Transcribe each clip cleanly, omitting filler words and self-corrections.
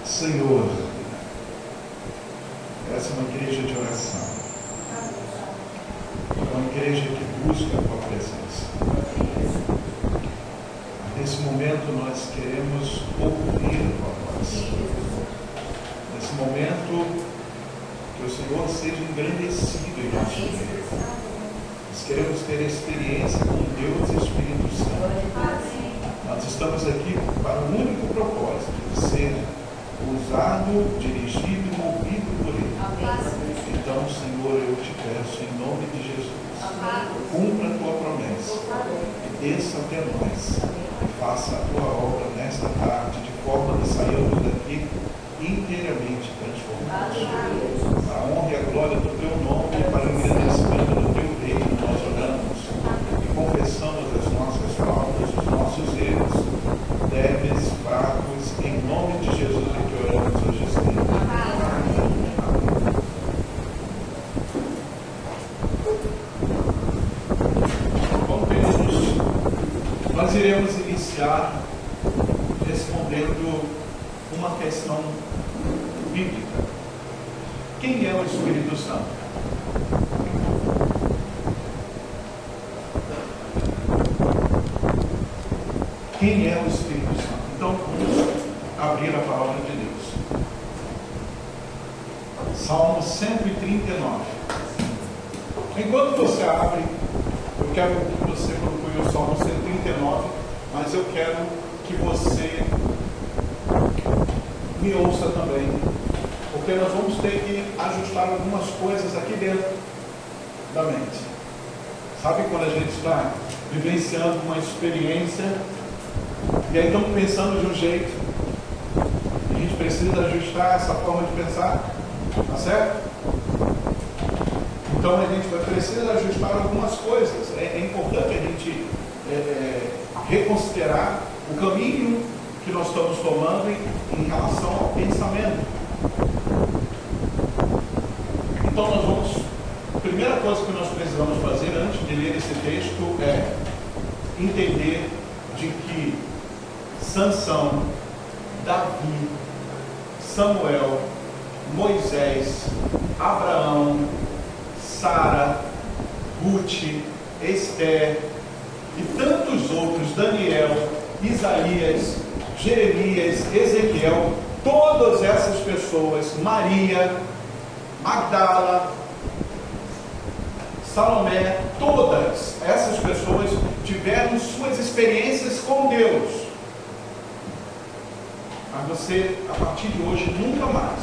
Senhor, essa é uma igreja de oração. É uma igreja que busca a tua presença. Nesse momento nós queremos ouvir a tua voz. Nesse momento, que o Senhor seja engrandecido em nosso meio. Nós queremos ter experiência com Deus e Espírito Santo. Nós estamos aqui para o único propósito de ser usado, dirigido e movido por Ele. Então, Senhor, eu te peço em nome de Jesus, cumpra a tua promessa e desça até nós e faça a tua obra nesta tarde, de forma que saiamos daqui inteiramente transformados. Para a honra e a glória do teu nome e para o engrandecimento do teu reino, nós oramos e confessamos as nossas faltas, os nossos erros, débeis, fracos, em nome de Jesus é que oramos hoje cedo. Bom, queridos, nós iremos iniciar respondendo uma questão bíblica. Quem é o Espírito Santo? Quem é o Espírito Santo? Então, vamos abrir a palavra de Deus. Salmo 139. Enquanto você abre, eu quero que você procure o Salmo 139, mas eu quero que você me ouça também, porque nós vamos ter que ajustar algumas coisas aqui dentro da mente. Sabe quando a gente está vivenciando uma experiência e aí estamos pensando de um jeito, e a gente precisa ajustar essa forma de pensar, tá certo? Então a gente vai precisar ajustar algumas coisas. É importante a gente reconsiderar o caminho que nós estamos tomando em relação ao pensamento. Então nós vamos, a primeira coisa que nós precisamos fazer antes de ler esse texto é entender de que Sansão, Davi, Samuel, Moisés, Abraão, Sara, Ruth, Esther e tantos outros, Daniel, Isaías, Jeremias, Ezequiel, todas essas pessoas, Maria, Magdala, Salomé, todas essas pessoas tiveram suas experiências com Deus. Mas você, a partir de hoje, nunca mais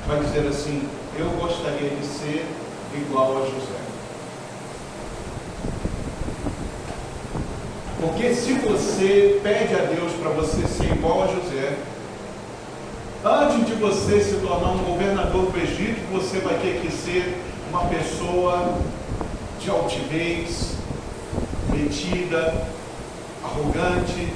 vai dizer assim: eu gostaria de ser igual a José. Porque se você pede a Deus para você ser igual a José, antes de você se tornar um governador do Egito, você vai ter que ser uma pessoa de altivez, metida, arrogante.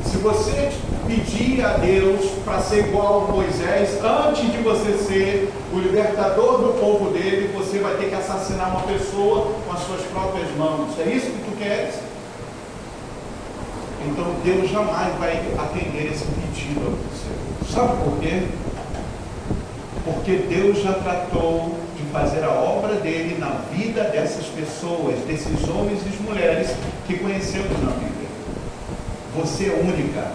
Se você pedir a Deus para ser igual a Moisés, antes de você ser o libertador do povo dele, você vai ter que assassinar uma pessoa com as suas próprias mãos. É isso que tu queres? Então Deus jamais vai atender esse pedido a você. Sabe por quê? Porque Deus já tratou de fazer a obra dele na vida dessas pessoas, desses homens e mulheres que conhecemos na Bíblia. Você é única.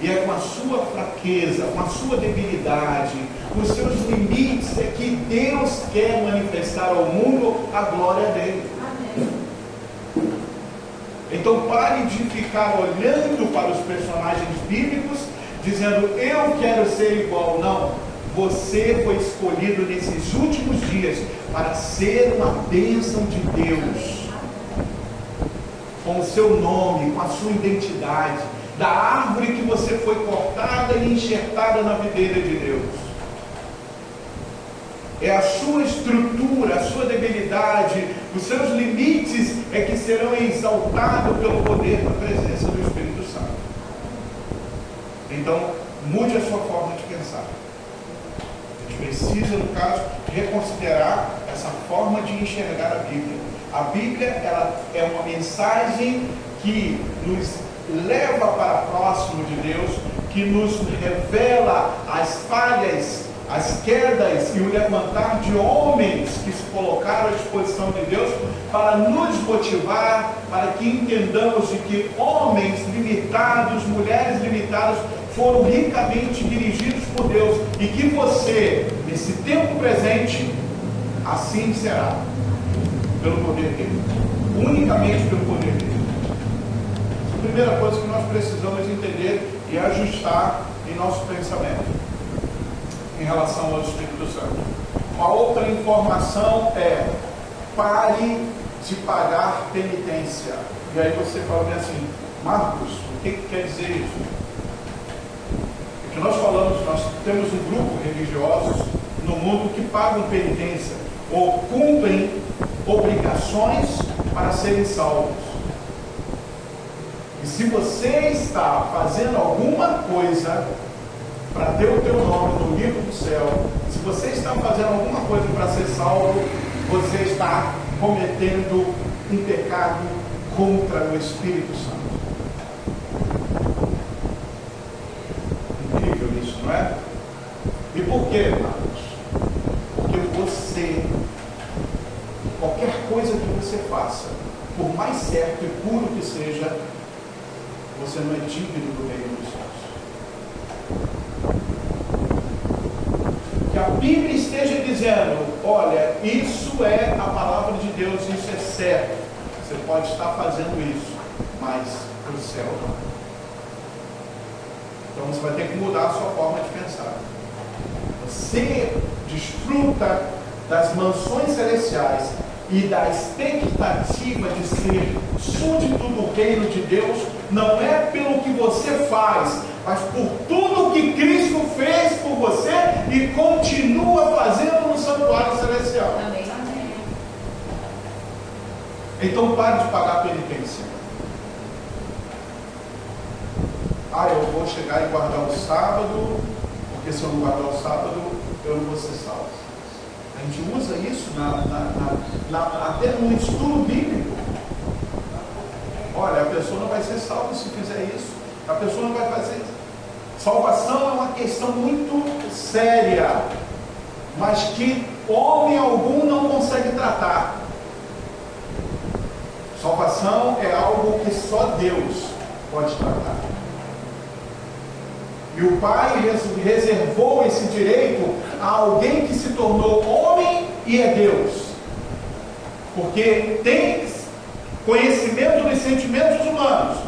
E é com a sua fraqueza, com a sua debilidade, com os seus limites, é que Deus quer manifestar ao mundo a glória dele. Amém. Então pare de ficar olhando para os personagens bíblicos, dizendo, eu quero ser igual. Não, você foi escolhido nesses últimos dias para ser uma bênção de Deus, com o seu nome, com a sua identidade, da árvore que você foi cortada e enxertada na videira de Deus. É a sua estrutura, a sua debilidade, os seus limites é que serão exaltados pelo poder da presença do Espírito Santo. Então, mude a sua forma de pensar. A gente precisa, no caso, reconsiderar essa forma de enxergar a Bíblia. A Bíblia, ela é uma mensagem que nos leva para próximo de Deus, que que nos revela as falhas, as quedas e o levantar de homens que se colocaram à disposição de Deus para nos motivar, para que entendamos de que homens limitados, mulheres limitadas, foram ricamente dirigidos por Deus e que você, nesse tempo presente, assim será, pelo poder dele, unicamente pelo poder dele. A primeira coisa que nós precisamos entender e ajustar em nosso pensamento em relação ao Espírito Santo. Uma outra informação é: pare de pagar penitência. E aí você fala bem assim: Marcos, o que quer dizer isso? É que nós falamos, nós temos um grupo religiosos no mundo que pagam penitência ou cumprem obrigações para serem salvos. E se você está fazendo alguma coisa para ter o teu nome no livro do céu, se você está fazendo alguma coisa para ser salvo, você está cometendo um pecado contra o Espírito Santo. Incrível isso, não é? E por quê, Marcos? Porque você, qualquer coisa que você faça, por mais certo e puro que seja, você não é digno do reino dos céus. Que a Bíblia esteja dizendo: olha, isso é a palavra de Deus, isso é certo. Você pode estar fazendo isso, mas para o céu não. Então você vai ter que mudar a sua forma de pensar. Você desfruta das mansões celestiais e da expectativa de ser súdito do reino de Deus, não é pelo que você faz, mas por tudo que Cristo fez por você e continua fazendo no santuário celestial. Amém. Então pare de pagar a penitência. Eu vou chegar e guardar o sábado, porque se eu não guardar o sábado, eu não vou ser salvo. A gente usa isso até no estudo bíblico. Olha, a pessoa não vai ser salva se fizer isso. A pessoa não vai fazer isso. Salvação é uma questão muito séria, mas que homem algum não consegue tratar. Salvação é algo que só Deus pode tratar. E o Pai reservou esse direito a alguém que se tornou homem e é Deus. Porque tem conhecimento dos sentimentos humanos,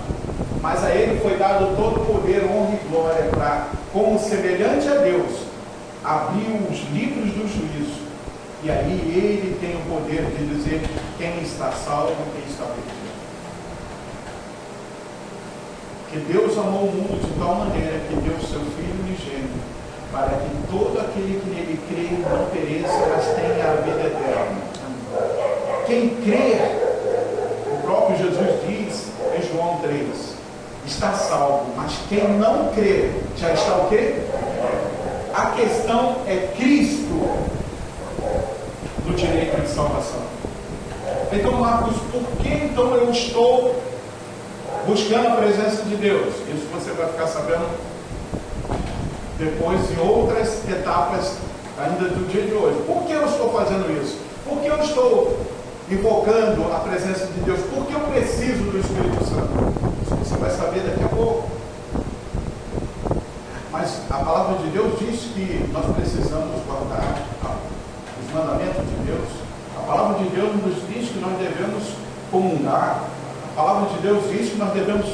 mas a ele foi dado todo o poder, honra e glória para, como semelhante a Deus, abrir os livros do juízo. E aí ele tem o poder de dizer quem está salvo e quem está perdido. Porque Deus amou o mundo de tal maneira que deu o seu Filho unigênito, para que todo aquele que nele crê não pereça, mas tenha a vida eterna. Quem crer, o próprio Jesus diz em João 3, está salvo, mas quem não crê, já está o quê? A questão é Cristo no direito de salvação. Então, Marcos, por que então eu estou buscando a presença de Deus? Isso você vai ficar sabendo depois em outras etapas ainda do dia de hoje. Por que eu estou fazendo isso? Por que eu estou invocando a presença de Deus? Por que eu preciso do Espírito Santo? Isso você vai saber daqui a pouco. Mas a palavra de Deus diz que nós precisamos guardar os mandamentos de Deus. A palavra de Deus nos diz que nós devemos comungar. A palavra de Deus diz que nós devemos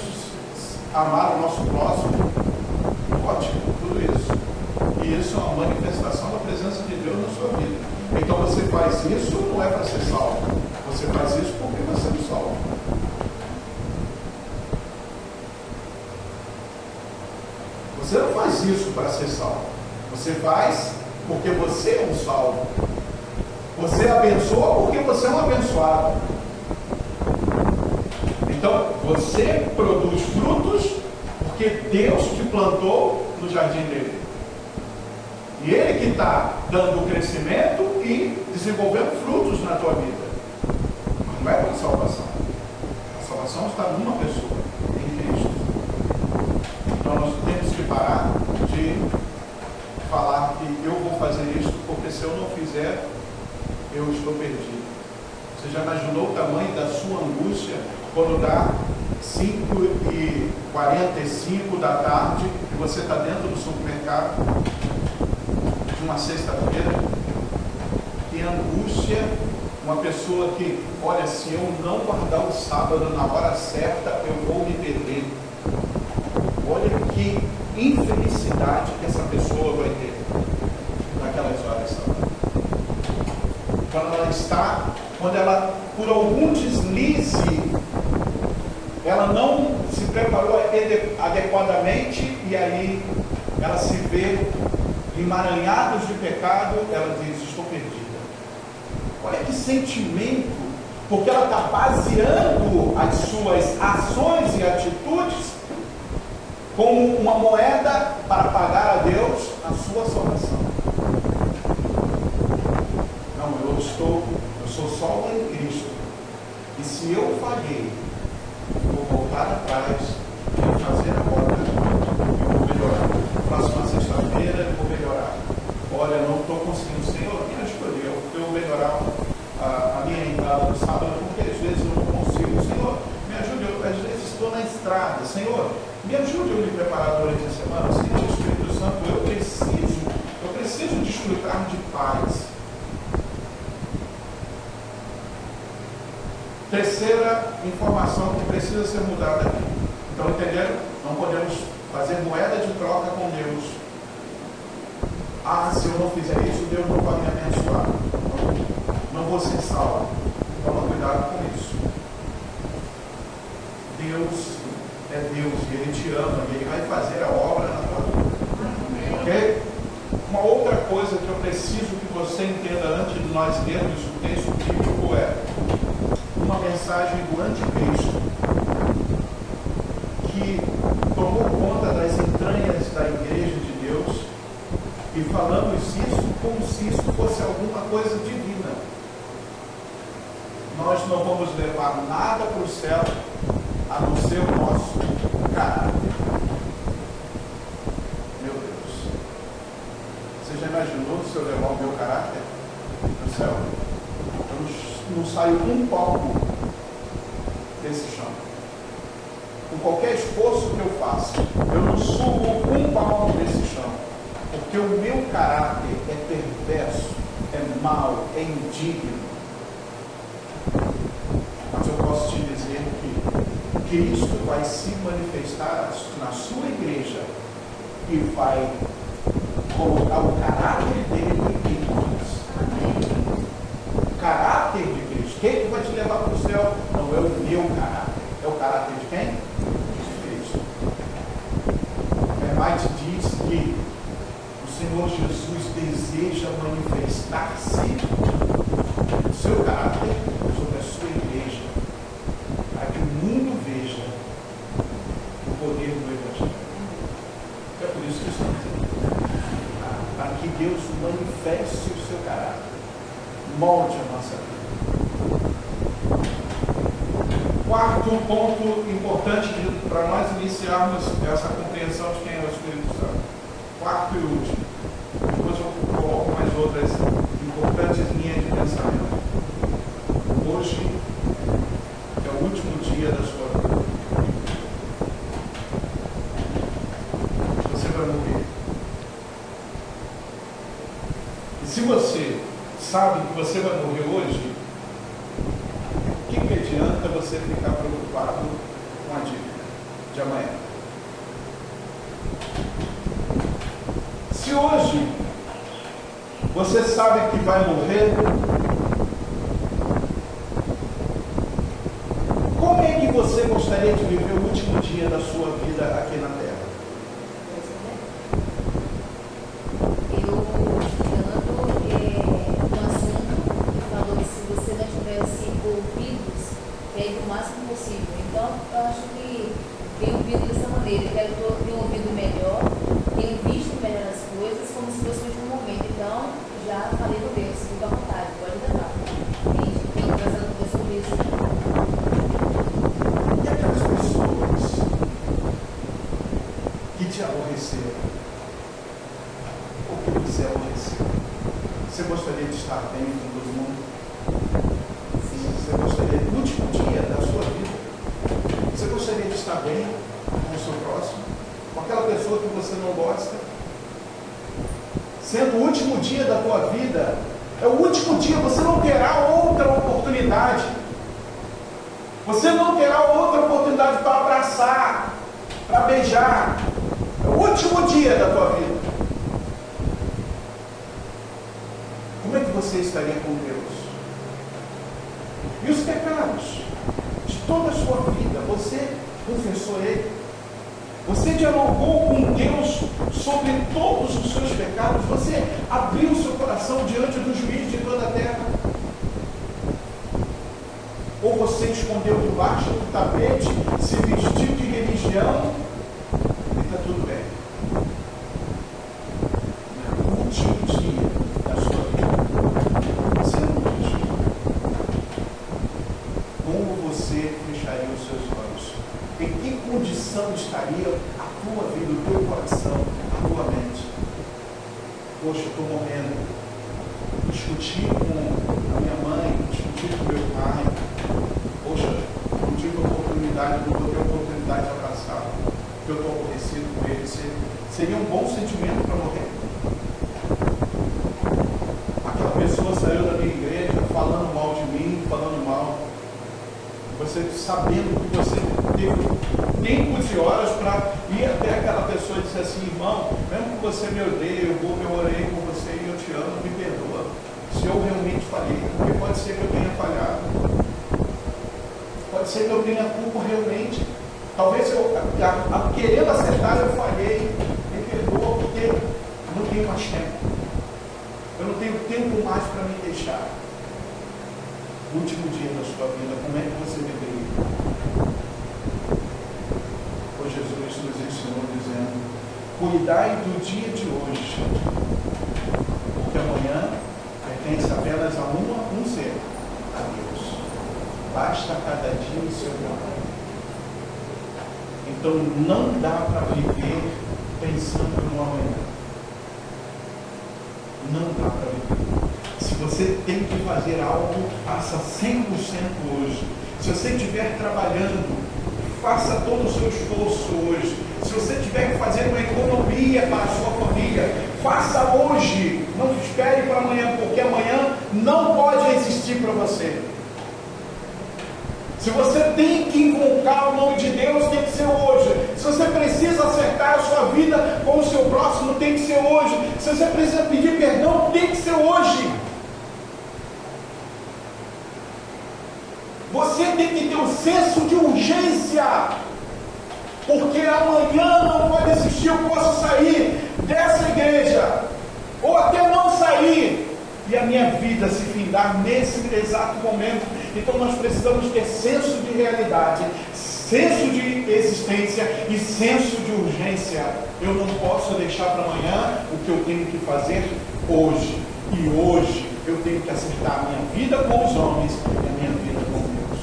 amar o nosso próximo. Ótimo, tudo isso. E isso é uma manifestação da presença de Deus na sua vida. Então você faz isso não é para ser salvo. Você faz isso porque você é salvo. Você não faz isso para ser salvo. Você faz porque você é um salvo. Você abençoa porque você é um abençoado. Então, você produz frutos porque Deus te plantou no jardim dele. E ele que está dando o crescimento e desenvolvendo frutos na tua vida. Mas não é para a salvação. A salvação está numa pessoa, em Cristo. Então nós temos que parar de falar que eu vou fazer isso, porque se eu não fizer, eu estou perdido. Você já imaginou o tamanho da sua angústia quando dá 5h45 da tarde e você está dentro do supermercado de uma sexta-feira? Que angústia, uma pessoa que, olha, se eu não guardar o sábado na hora certa, eu vou me perder. Olha que infelicidade que essa pessoa vai ter naquelas horas sábado. Quando ela, por algum deslize, ela não se preparou adequadamente e aí ela se vê emaranhados de pecado, ela diz, estou perdida. Olha que sentimento, porque ela está baseando as suas ações e atitudes como uma moeda para pagar a Deus a sua salvação. Não, eu sou salvo em Cristo. E se eu falhei, vou voltar atrás e fazer agora, eu vou melhorar. Próxima sexta-feira eu vou melhorar. Olha, não estou conseguindo, Senhor, me ajude, eu vou melhorar a minha entrada no sábado, porque às vezes eu não consigo. Senhor, me ajude, eu às vezes estou na estrada. Senhor, me ajude a me preparar durante a semana. Senhor Espírito Santo, eu preciso desfrutar de paz. Terceira informação que precisa ser mudada aqui. Então, entenderam? Não podemos fazer moeda de troca com Deus. Ah, se eu não fizer isso, Deus não vai me abençoar. Não vou ser salvo. Toma cuidado com isso. Deus é Deus e Ele te ama e Ele vai fazer a obra na tua vida. Ok? Uma outra coisa que eu preciso que você entenda antes de nós lermos o texto bíblico é uma mensagem do anticristo que tomou conta das entranhas da igreja de Deus e falamos isso como se isso fosse alguma coisa divina. Nós não vamos levar nada para o céu a não ser o nosso caráter. Meu Deus. Você já imaginou se eu levar o meu caráter para o céu? Eu não saio um palmo desse chão. Com qualquer esforço que eu faça, eu não subo um palmo desse chão. Porque o meu caráter é perverso, é mau, é indigno. Mas eu posso te dizer que Cristo vai se manifestar na sua igreja e vai colocar o caráter dele em nós. O caráter de Cristo. Quem que vai te levar para o céu? Não é o meu caráter. É o caráter de quem? De Cristo. White diz que o Senhor Jesus deseja manifestar-se o seu caráter sobre a sua igreja, para que o mundo veja o poder do Evangelho. É por isso que estamos aqui. Para que Deus manifeste o seu caráter, molde a nossa vida. Quarto ponto importante para nós iniciarmos essa compreensão de quem é o Espírito Santo. Quarto e último. Depois eu coloco mais outras importantes linhas de pensamento. Hoje é o último dia da sua vida. Você vai morrer. E se você sabe que você vai morrer hoje, o que adianta você ficar preocupado com a dívida de amanhã? Se hoje você sabe que vai morrer, como é que você gostaria de viver o último dia da sua vida aqui na Terra? Eu, estudando um assunto que falou que se você não tivesse ouvidos, quer ir o máximo possível. Então, eu acho que tenho ouvido dessa maneira. Eu quero ter um ouvido melhor, tenho visto melhor as coisas, como se fosse o último momento. Então, já falei com Deus, fica à vontade, pode levar. Tenho conversado com Deus sobre isso. E aquelas pessoas que te aborreceram. Por que você aborreceu? Você gostaria de estar bem com todo mundo? Você gostaria, no último dia da sua vida, você gostaria de estar bem com o seu próximo? Com aquela pessoa que você não gosta? Sendo o último dia da tua vida, é o último dia, você não terá outra oportunidade. Você não terá outra oportunidade para abraçar, para beijar. É o último dia da tua vida. Como é que você estaria com Deus? E os pecados de toda a sua vida, você confessou Ele? Você dialogou com Deus sobre todos os seus pecados? Você abriu o seu coração diante do juiz de toda a terra? Ou você escondeu debaixo do tapete, se vestiu de religião e está tudo bem? No último dia da sua vida, você não diz. Como você fecharia os seus olhos? Em que condição estaria a tua vida, o teu coração, a tua mente? Poxa, eu estou morrendo. Discuti com a minha mãe, discuti com meu pai. Poxa, não tive oportunidade, não vou ter oportunidade de abraçar, porque eu estou aborrecido com ele. Seria um bom sentimento para morrer. Aquela pessoa saiu da minha igreja falando mal de mim, falando mal. Você sabendo que você teve tempos e horas para ir até aquela pessoa e dizer assim: irmão, mesmo que você me odeie, eu orei com você e eu te amo, me perdoa. Se eu realmente falhei, porque pode ser que eu tenha falhado. Pode ser que eu tenha culpa realmente. Talvez eu, querendo acertar, eu falhei. Me perdoa, porque eu não tenho mais tempo. Eu não tenho tempo mais para me deixar. No último dia da sua vida, como é que você viveria? Pois Jesus nos ensinou dizendo: cuidai do dia de hoje, porque amanhã pertence apenas a um ser, a Deus. Basta cada dia o seu mal. Então não dá para viver pensando no amanhã. Não dá para viver. Se você tem que fazer algo, faça 100% hoje. Se você estiver trabalhando, faça todo o seu esforço hoje. Se você tiver que fazer uma economia para a sua família, faça hoje. Não espere para amanhã, porque amanhã não pode existir para você. Se você tem que invocar o nome de Deus, tem que ser hoje. Se você precisa acertar a sua vida com o seu próximo, tem que ser hoje. Se você precisa pedir perdão, tem que ser hoje. Você tem que ter um senso de urgência, porque amanhã não pode existir. Eu posso sair dessa igreja, ou até não sair, e a minha vida se findar nesse exato momento. Então nós precisamos ter senso de realidade, senso de existência e senso de urgência. Eu não posso deixar para amanhã o que eu tenho que fazer hoje. E hoje eu tenho que acertar a minha vida com os homens e a minha vida com Deus.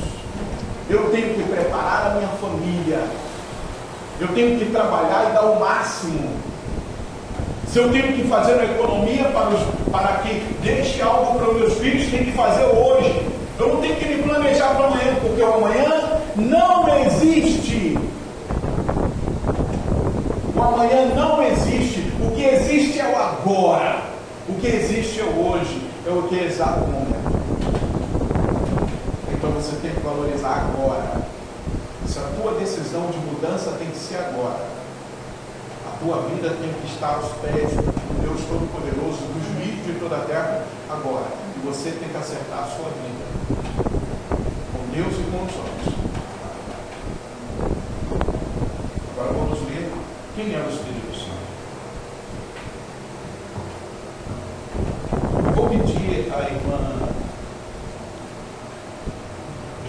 Eu tenho que preparar a minha família. Eu tenho que trabalhar e dar o máximo. Se eu tenho que fazer uma economia para que deixe algo para os meus filhos, tenho que fazer hoje. Eu não tenho que me planejar para amanhã, porque o amanhã não existe. O amanhã não existe. O que existe é o agora. O que existe é o hoje. É o que é exato momento. Então você tem que valorizar agora. Se a tua decisão de mudança tem que ser agora. A tua vida tem que estar aos pés do Deus Todo-Poderoso, do juiz de toda a terra, agora. E você tem que acertar a sua vida com Deus e com os homens. Agora vamos ler quem é o Espírito Santo. Vou pedir à irmã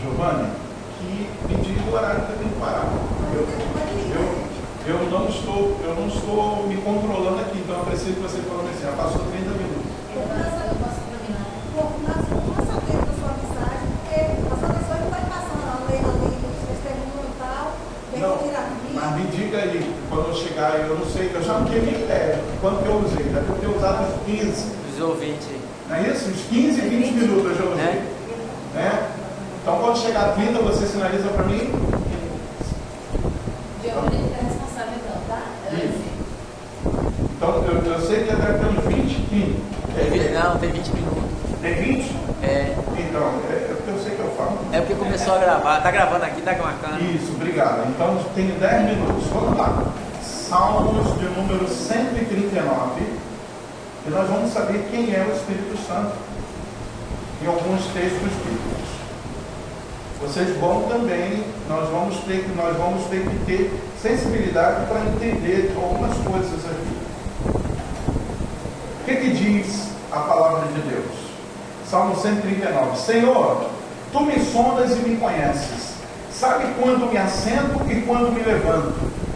Giovanni que me diga o horário que eu tenho que parar. Eu não estou me controlando aqui, então eu preciso que você fale assim: já passou 30 minutos. Eu posso terminar. Nossa tempo da sua mensagem, porque as outras coisas não vai passando, não, lendo ali, vocês perguntam e tal, vem Não, tirar aqui. mas me diga aí, quando eu chegar, eu não sei, eu já não tinha nem ideia de quanto que eu usei, já devo ter usado uns 15. Usou 20. Não é isso? Uns 15, 20 minutos eu já usei. Né? Então quando chegar a 30, você sinaliza para mim? Giovanni é responsável então, tá? Isso. Então eu sei que deve ter uns 20, 15. Não, tem 20 minutos. Tem 20? É. Então, eu sei que eu falo. É porque começou a gravar. Tá gravando aqui, tá marcando. Isso, obrigado. Então tenho 10 minutos. Vamos lá. Salmos de número 139. E nós vamos saber quem é o Espírito Santo em alguns textos bíblicos. Vocês vão também, nós vamos ter que ter sensibilidade para entender algumas coisas aqui. O que diz a palavra de Deus? Salmo 139. Senhor, tu me sondas e me conheces. Sabe quando me assento e quando me levanto.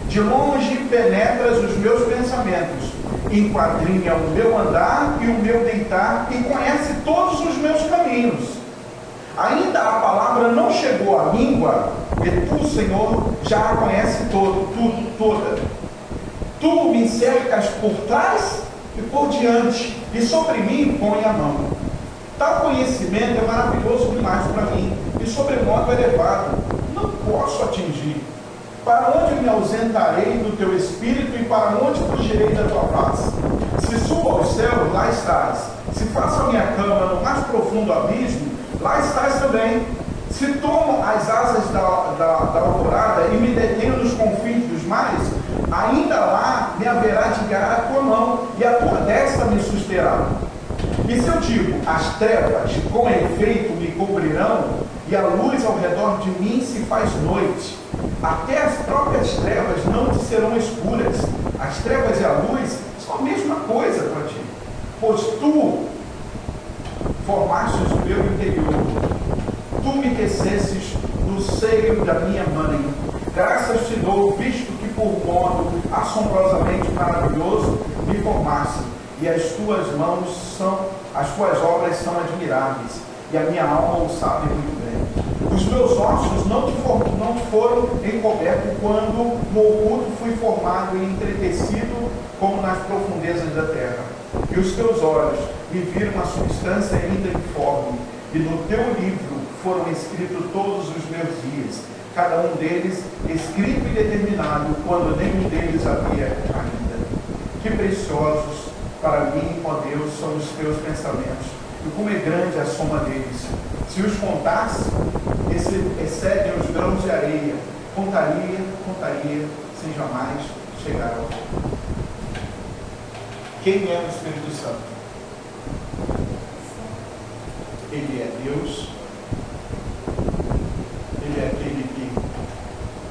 De longe penetras os meus pensamentos. Enquadrinha o meu andar e o meu deitar e conhece todos os meus caminhos. Ainda a palavra não chegou à língua e tu, Senhor, já a conhece toda. Tu me cercas por trás e por diante e sobre mim põe a mão. Tal conhecimento é maravilhoso demais para mim e sobremodo elevado. Não posso atingir. Para onde me ausentarei do teu espírito e para onde fugirei da tua face? Se subo ao céu, lá estás. Se faço a minha cama no mais profundo abismo, lá estás também. Se tomo as asas da alvorada e me detenho nos confins dos mares, ainda lá me haverá de guiar a tua mão e a tua destra me susterá. E se eu digo, as trevas com efeito me cobrirão e a luz ao redor de mim se faz noite, até as próprias trevas não te serão escuras. As trevas e a luz são a mesma coisa para ti, pois tu formastes o meu interior, tu me tecesses no seio da minha mãe. Graças te dou, visto que por modo assombrosamente maravilhoso me formaste, e as tuas obras são admiráveis, e a minha alma o sabe muito bem. Os meus ossos não foram encobertos quando no oculto fui formado e entretecido como nas profundezas da terra. E os teus olhos me viram a substância ainda informe, e no teu livro foram escritos todos os meus dias, cada um deles escrito e determinado, quando nenhum deles havia ainda. Que preciosos para mim, ó Deus, são os teus pensamentos, e como é grande a soma deles. Se os contasse, excedem os grãos de areia. Contaria, sem jamais chegar ao fim. Quem é o Espírito Santo? Ele é Deus. Ele é aquele que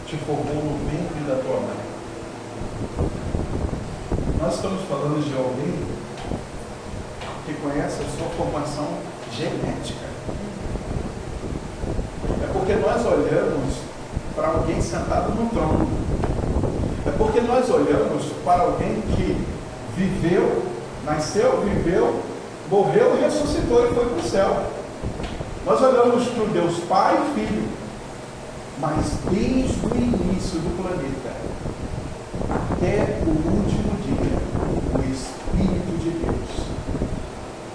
te formou no ventre da tua mãe. Nós estamos falando de alguém que conhece a sua formação genética. É porque nós olhamos para alguém sentado no trono. É porque nós olhamos para alguém que viveu, nasceu, viveu, morreu, ressuscitou e foi para o céu. Nós olhamos para o Deus Pai e Filho, mas desde o início do planeta até o último dia, o Espírito de Deus,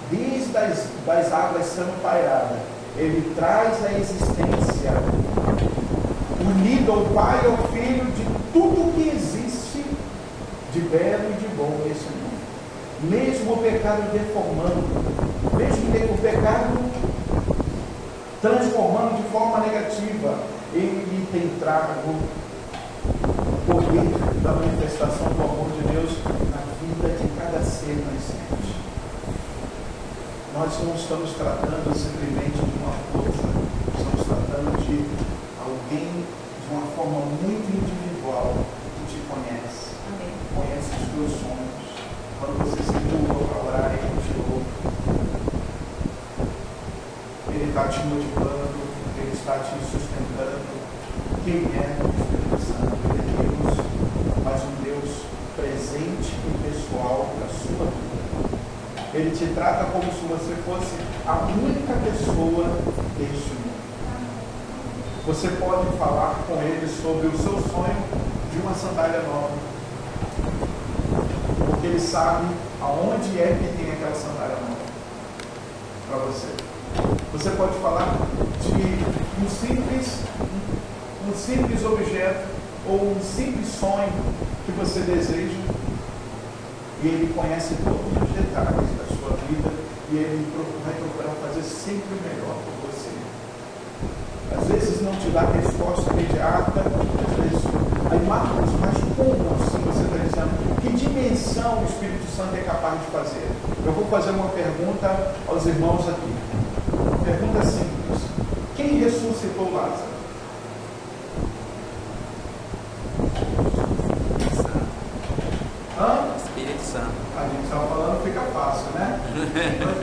desde as águas sendo pairadas, ele traz a existência, unido ao Pai e ao Filho, de tudo que existe de belo e de bom nesse mundo. Mesmo o pecado deformando, mesmo o pecado transformando de forma negativa, ele tem trago o poder da manifestação do amor de Deus na vida de cada ser nascente. Nós não estamos tratando simplesmente de uma força, estamos tratando de alguém de uma forma muito individual que te conhece. Amém. Conhece os teus sonhos. Quando você se curva para orar, ele te ouve. Ele está te motivando, ele está te sustentando. Quem é o Espírito Santo? Ele é Deus, mas um Deus presente e pessoal para a sua vida. Ele te trata como se você fosse a única pessoa deste mundo. Você pode falar com ele sobre o seu sonho de uma sandália nova. ele sabe aonde é que tem aquela sandália nova para você. Você pode falar de um simples objeto ou um simples sonho que você deseja, e ele conhece todos os detalhes da sua vida, e ele vai procurar fazer sempre o melhor por você. Às vezes não te dá resposta imediata, às vezes aí marcos mais comuns, se você está dizendo que dimensão o Espírito Santo é capaz de fazer. Eu vou fazer uma pergunta aos irmãos aqui. Pergunta simples: quem ressuscitou Lázaro? Espírito Santo. A gente estava falando, fica fácil, né?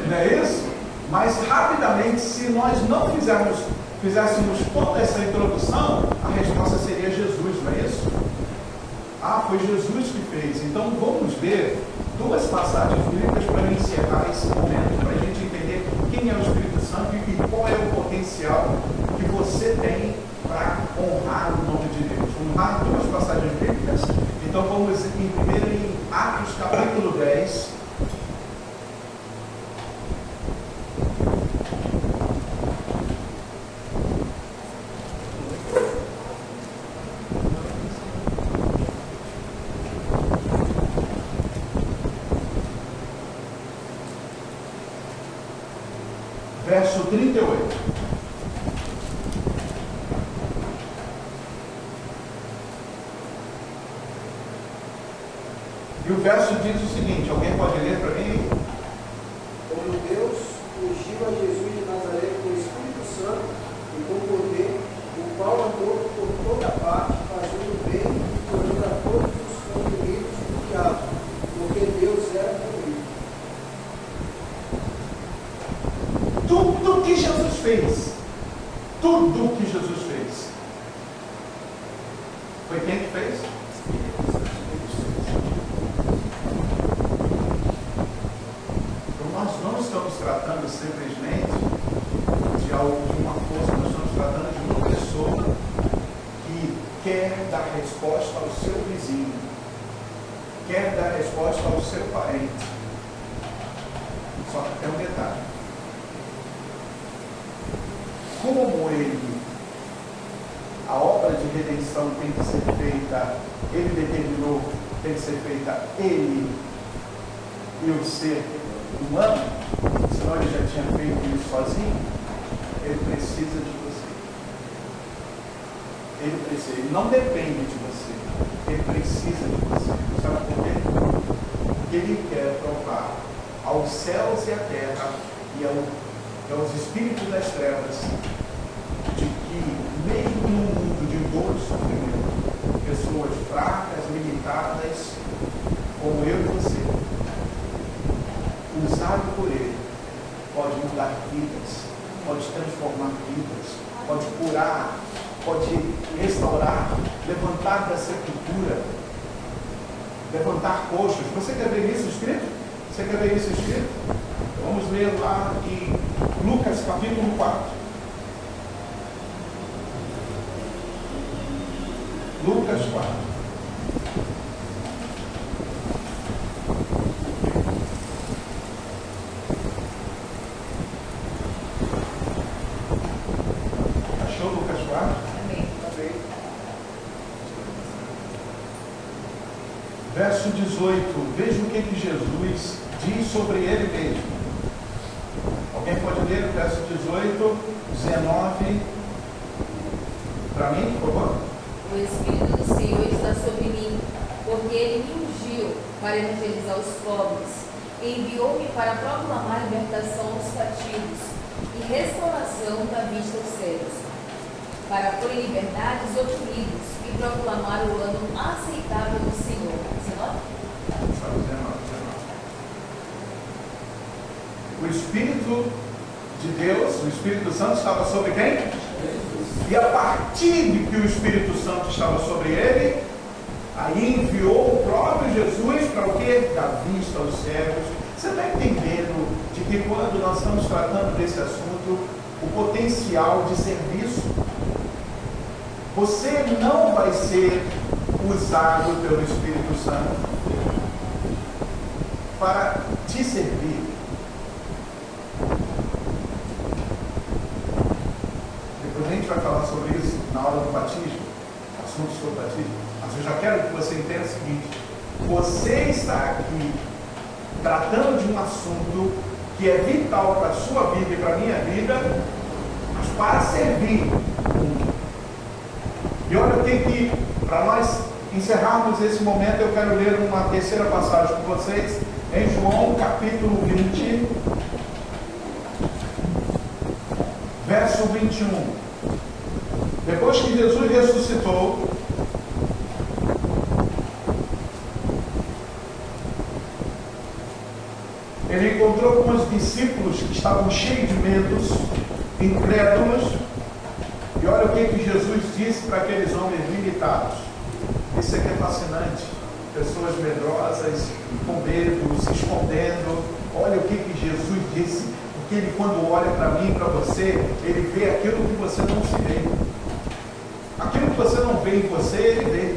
Não é isso? Mas rapidamente, se nós não fizéssemos toda essa introdução, a resposta seria Jesus, não é isso? Ah, foi Jesus que fez. Então vamos ver duas passagens bíblicas para encerrar esse momento, para a gente entender quem é o Espírito Santo e qual é o potencial que você tem para honrar o nome de Deus. Vamos lá, duas passagens bíblicas. Então vamos primeiro em Atos capítulo 10. Verso 38. E o verso diz o seguinte, alguém pode ler para mim? Quando Deus ungiu a Jesus de Nazaré com o Espírito Santo e com poder, o qual andou por toda parte, fazendo bem e curando a todos os oprimidos do diabo, porque Deus era com ele. Tudo que Jesus fez, tudo que Jesus fez, foi quem que fez? Então nós não estamos tratando simplesmente de uma força, nós estamos tratando de uma pessoa que quer dar resposta ao seu vizinho, quer dar resposta ao seu parente. Só que tem um detalhe. Como a obra de redenção tem que ser feita, ele determinou, tem que ser feita ele e o ser humano, senão ele já tinha feito isso sozinho, ele precisa de você. Ele não depende de você, ele precisa de você. Sabe por quê? Porque ele quer provar aos céus e à terra e aos espíritos das trevas de que, mesmo num mundo de dor e sofrimento, pessoas fracas, limitadas, como eu e você, usado por ele, pode mudar vidas, pode transformar vidas, pode curar, pode restaurar, levantar da sepultura, levantar coxas. Você quer ver isso escrito? Você quer ver isso escrito? Vamos ler lá em Lucas capítulo 4. Lucas 4. Achou Lucas 4? Amém. Verso 18. Veja o que Jesus diz sobre ele mesmo. Alguém pode ler o verso 18, 19 para mim, por favor? O Espírito do Senhor está sobre mim, porque Ele me ungiu para evangelizar os pobres, e enviou-me para proclamar libertação aos cativos e restauração da vista aos cegos, para pôr em liberdade os oprimidos e proclamar o ano aceitável do Senhor. 19? O Espírito de Deus, o Espírito Santo estava sobre quem? E a partir de que o Espírito Santo estava sobre ele, aí enviou o próprio Jesus para o quê? Dar vista aos cegos. Você está entendendo de que quando nós estamos tratando desse assunto, o potencial de serviço, você não vai ser usado pelo Espírito Santo para te servir. Depois a gente vai falar sobre isso na aula do batismo, assuntos sobre batismo, mas eu já quero que você entenda o seguinte: você está aqui tratando de um assunto que é vital para a sua vida e para a minha vida, mas para servir o mundo. E olha o que para nós encerrarmos esse momento, eu quero ler uma terceira passagem com vocês, em João capítulo 20, verso 21. Depois que Jesus ressuscitou, ele encontrou com os discípulos que estavam cheios de medos, incrédulos, e olha o que Jesus disse para aqueles homens limitados. Isso aqui é fascinante. Pessoas medrosas, com medo, se escondendo. Olha o que Jesus disse, porque ele, quando olha para mim e para você, ele vê aquilo que você não se vê. Aquilo que você não vê em você, ele vê.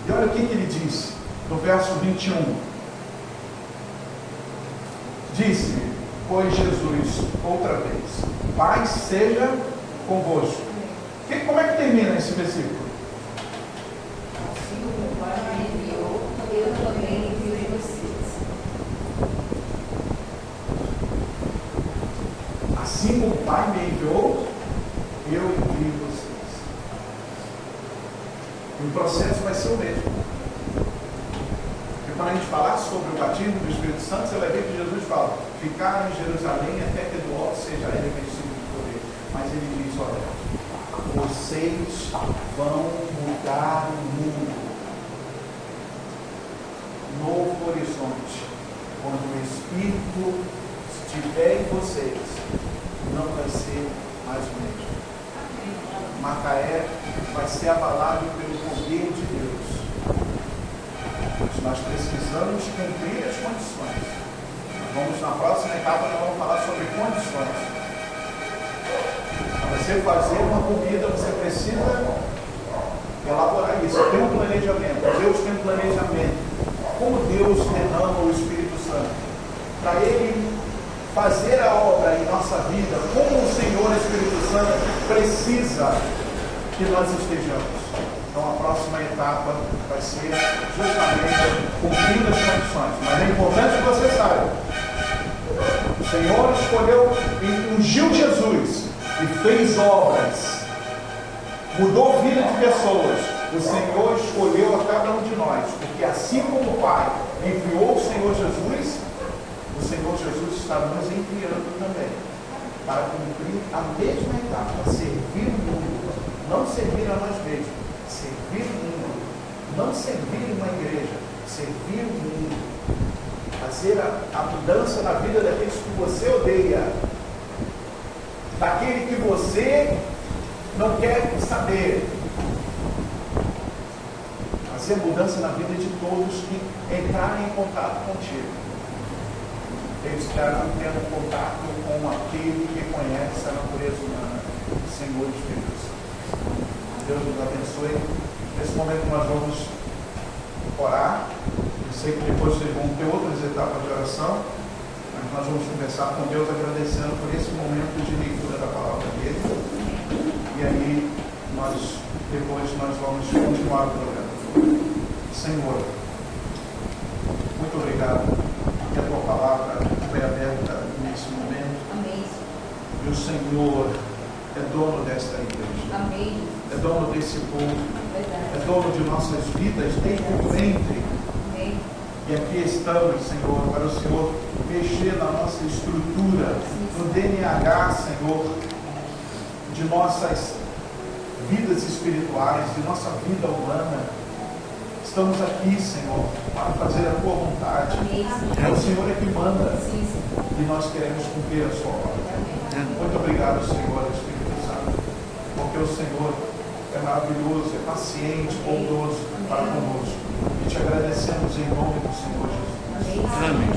E olha o que ele disse no verso 21. Disse-lhe, pois Jesus, outra vez, paz seja convosco. Como é que termina esse versículo? Assim como o Pai me enviou, eu também envio vocês. Assim como o Pai me enviou, eu envio vocês. E o processo vai ser o mesmo. Porque quando a gente falar sobre o batismo do Espírito Santo, você vai ver que Jesus fala: ficar em Jerusalém até que do alto seja ele vencido de poder. Mas ele diz: olha, vocês vão mudar o mundo. Novo horizonte. Quando o Espírito estiver em vocês, não vai ser mais o mesmo. Macaé vai ser abalado pelo poder de Deus. Mas nós precisamos cumprir as condições. Vamos na próxima etapa, nós vamos falar sobre condições. Para você fazer uma comida, você precisa elaborar isso. Tem um planejamento. Deus tem um planejamento. Como Deus derrama o Espírito Santo? Para Ele fazer a obra em nossa vida, como o Senhor Espírito Santo precisa que nós estejamos. Então a próxima etapa vai ser justamente cumprindo as condições. Mas é importante que você saiba. O Senhor escolheu e ungiu Jesus e fez obras, mudou a vida de pessoas. O Senhor escolheu a cada um de nós, porque assim como o Pai enviou o Senhor Jesus está nos enviando também, para cumprir a mesma etapa, servir o mundo, não servir a nós mesmos, servir o mundo, não servir uma igreja, servir o mundo, fazer a mudança na vida daqueles que você odeia, daquele que você não quer saber, fazer mudança na vida de todos que entrarem em contato contigo. Eles estarão tendo contato com aquele que conhece a natureza humana, o Senhor Espírito Santo. Deus nos abençoe. Nesse momento nós vamos orar. Eu sei que depois vocês vão ter outras etapas de oração, mas nós vamos conversar com Deus agradecendo por esse momento de leitura da palavra dele. E aí depois nós vamos continuar o programa. Senhor, muito obrigado que a tua palavra foi aberta nesse momento. Amém. E o Senhor é dono desta igreja. Amém. É dono desse povo. Verdade. É dono de nossas vidas desde o ventre. Amém. E aqui estamos, Senhor, para o Senhor mexer na nossa estrutura, no DNH, Senhor, de nossas vidas espirituais, de nossa vida humana. Estamos aqui, Senhor, para fazer a tua vontade. É o Senhor é que manda. Sim, sim. E nós queremos cumprir a sua ordem. Muito obrigado, Senhor Espírito Santo, porque o Senhor é maravilhoso, é paciente, bondoso para conosco. E te agradecemos em nome do Senhor Jesus. Amém. Amém.